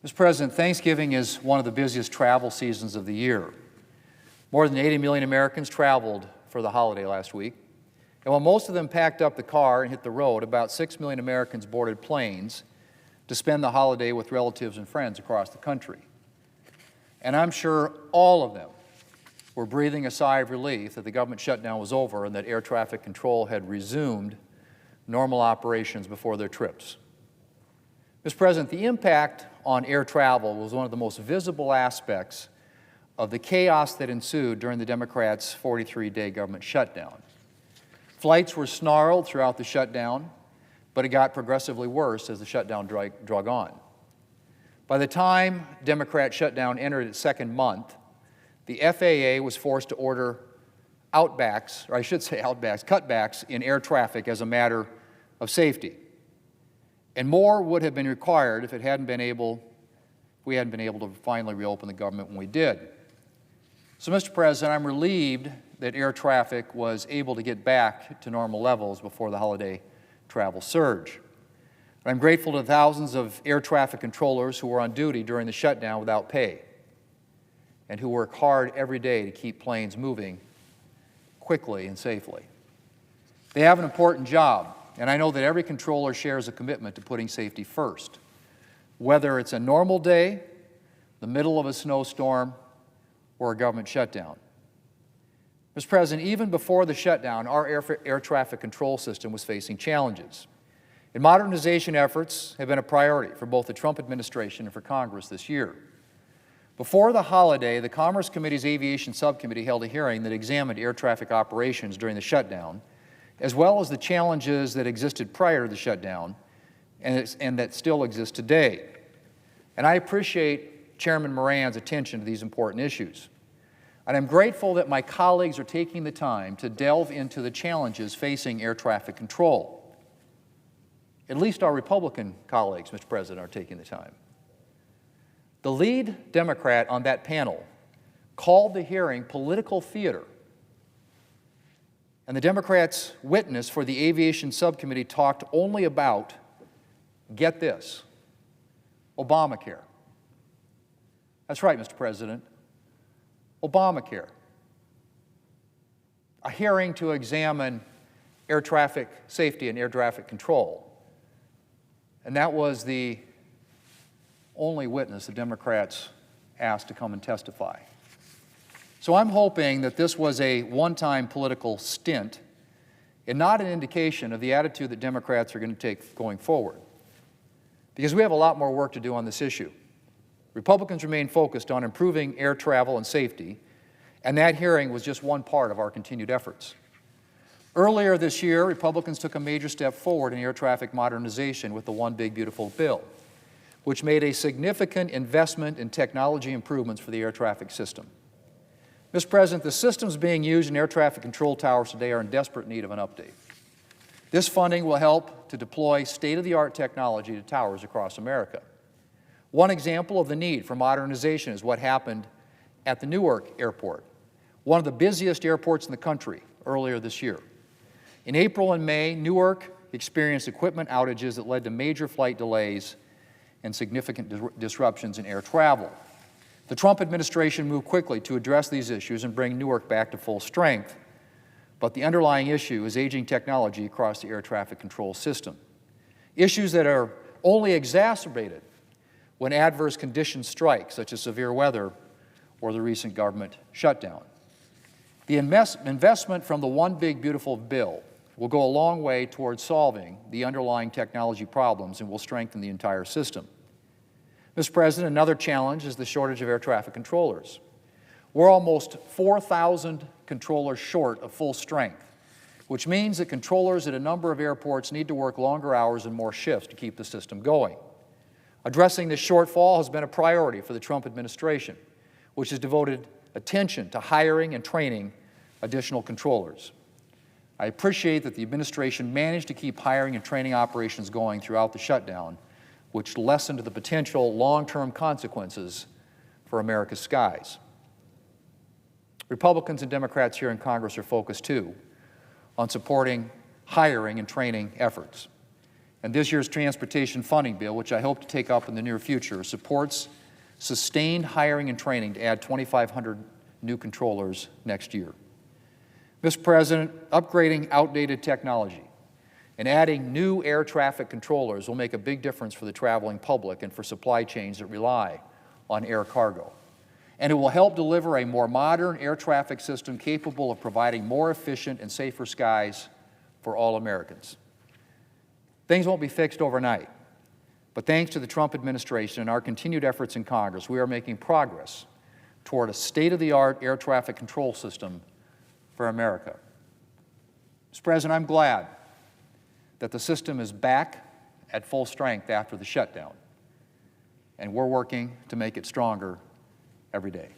Mr. President, Thanksgiving is one of the busiest travel seasons of the year. More than 80 million Americans traveled for the holiday last week. And while most of them packed up the car and hit the road, about 6 million Americans boarded planes to spend the holiday with relatives and friends across the country. And I'm sure all of them were breathing a sigh of relief that the government shutdown was over and that air traffic control had resumed normal operations before their trips. Mr. President, the impact on air travel was one of the most visible aspects of the chaos that ensued during the Democrats' 43-day government shutdown. Flights were snarled throughout the shutdown, but it got progressively worse as the shutdown drug on. By the time Democrat shutdown entered its second month, the FAA was forced to order cutbacks in air traffic as a matter of safety. And more would have been required if we hadn't been able to finally reopen the government when we did. So, Mr. President, I'm relieved that air traffic was able to get back to normal levels before the holiday travel surge. I'm grateful to thousands of air traffic controllers who were on duty during the shutdown without pay and who work hard every day to keep planes moving quickly and safely. They have an important job, and I know that every controller shares a commitment to putting safety first, whether it's a normal day, the middle of a snowstorm, or a government shutdown. Mr. President, even before the shutdown, our air traffic control system was facing challenges. And modernization efforts have been a priority for both the Trump administration and for Congress this year. Before the holiday, the Commerce Committee's Aviation Subcommittee held a hearing that examined air traffic operations during the shutdown, as well as the challenges that existed prior to the shutdown and that still exist today. And I appreciate Chairman Moran's attention to these important issues. And I'm grateful that my colleagues are taking the time to delve into the challenges facing air traffic control. At least our Republican colleagues, Mr. President, are taking the time. The lead Democrat on that panel called the hearing political theater. And the Democrats' witness for the Aviation Subcommittee talked only about, get this, Obamacare. That's right, Mr. President, Obamacare. A hearing to examine air traffic safety and air traffic control. And that was the only witness the Democrats asked to come and testify. So I'm hoping that this was a one-time political stint and not an indication of the attitude that Democrats are going to take going forward. Because we have a lot more work to do on this issue. Republicans remain focused on improving air travel and safety, and that hearing was just one part of our continued efforts. Earlier this year, Republicans took a major step forward in air traffic modernization with the One Big Beautiful Bill, which made a significant investment in technology improvements for the air traffic system. Mr. President, the systems being used in air traffic control towers today are in desperate need of an update. This funding will help to deploy state-of-the-art technology to towers across America. One example of the need for modernization is what happened at the Newark Airport, one of the busiest airports in the country, earlier this year. In April and May, Newark experienced equipment outages that led to major flight delays and significant disruptions in air travel. The Trump administration moved quickly to address these issues and bring Newark back to full strength, but the underlying issue is aging technology across the air traffic control system. Issues that are only exacerbated when adverse conditions strike, such as severe weather or the recent government shutdown. The investment from the One Big Beautiful Bill will go a long way towards solving the underlying technology problems and will strengthen the entire system. Mr. President, another challenge is the shortage of air traffic controllers. We're almost 4,000 controllers short of full strength, which means that controllers at a number of airports need to work longer hours and more shifts to keep the system going. Addressing this shortfall has been a priority for the Trump administration, which has devoted attention to hiring and training additional controllers. I appreciate that the administration managed to keep hiring and training operations going throughout the shutdown, which lessened the potential long-term consequences for America's skies. Republicans and Democrats here in Congress are focused, too, on supporting hiring and training efforts. And this year's transportation funding bill, which I hope to take up in the near future, supports sustained hiring and training to add 2,500 new controllers next year. Mr. President, upgrading outdated technology and adding new air traffic controllers will make a big difference for the traveling public and for supply chains that rely on air cargo. And it will help deliver a more modern air traffic system capable of providing more efficient and safer skies for all Americans. Things won't be fixed overnight, but thanks to the Trump administration and our continued efforts in Congress, we are making progress toward a state-of-the-art air traffic control system for America. Mr. President, I'm glad that the system is back at full strength after the shutdown, and we're working to make it stronger every day.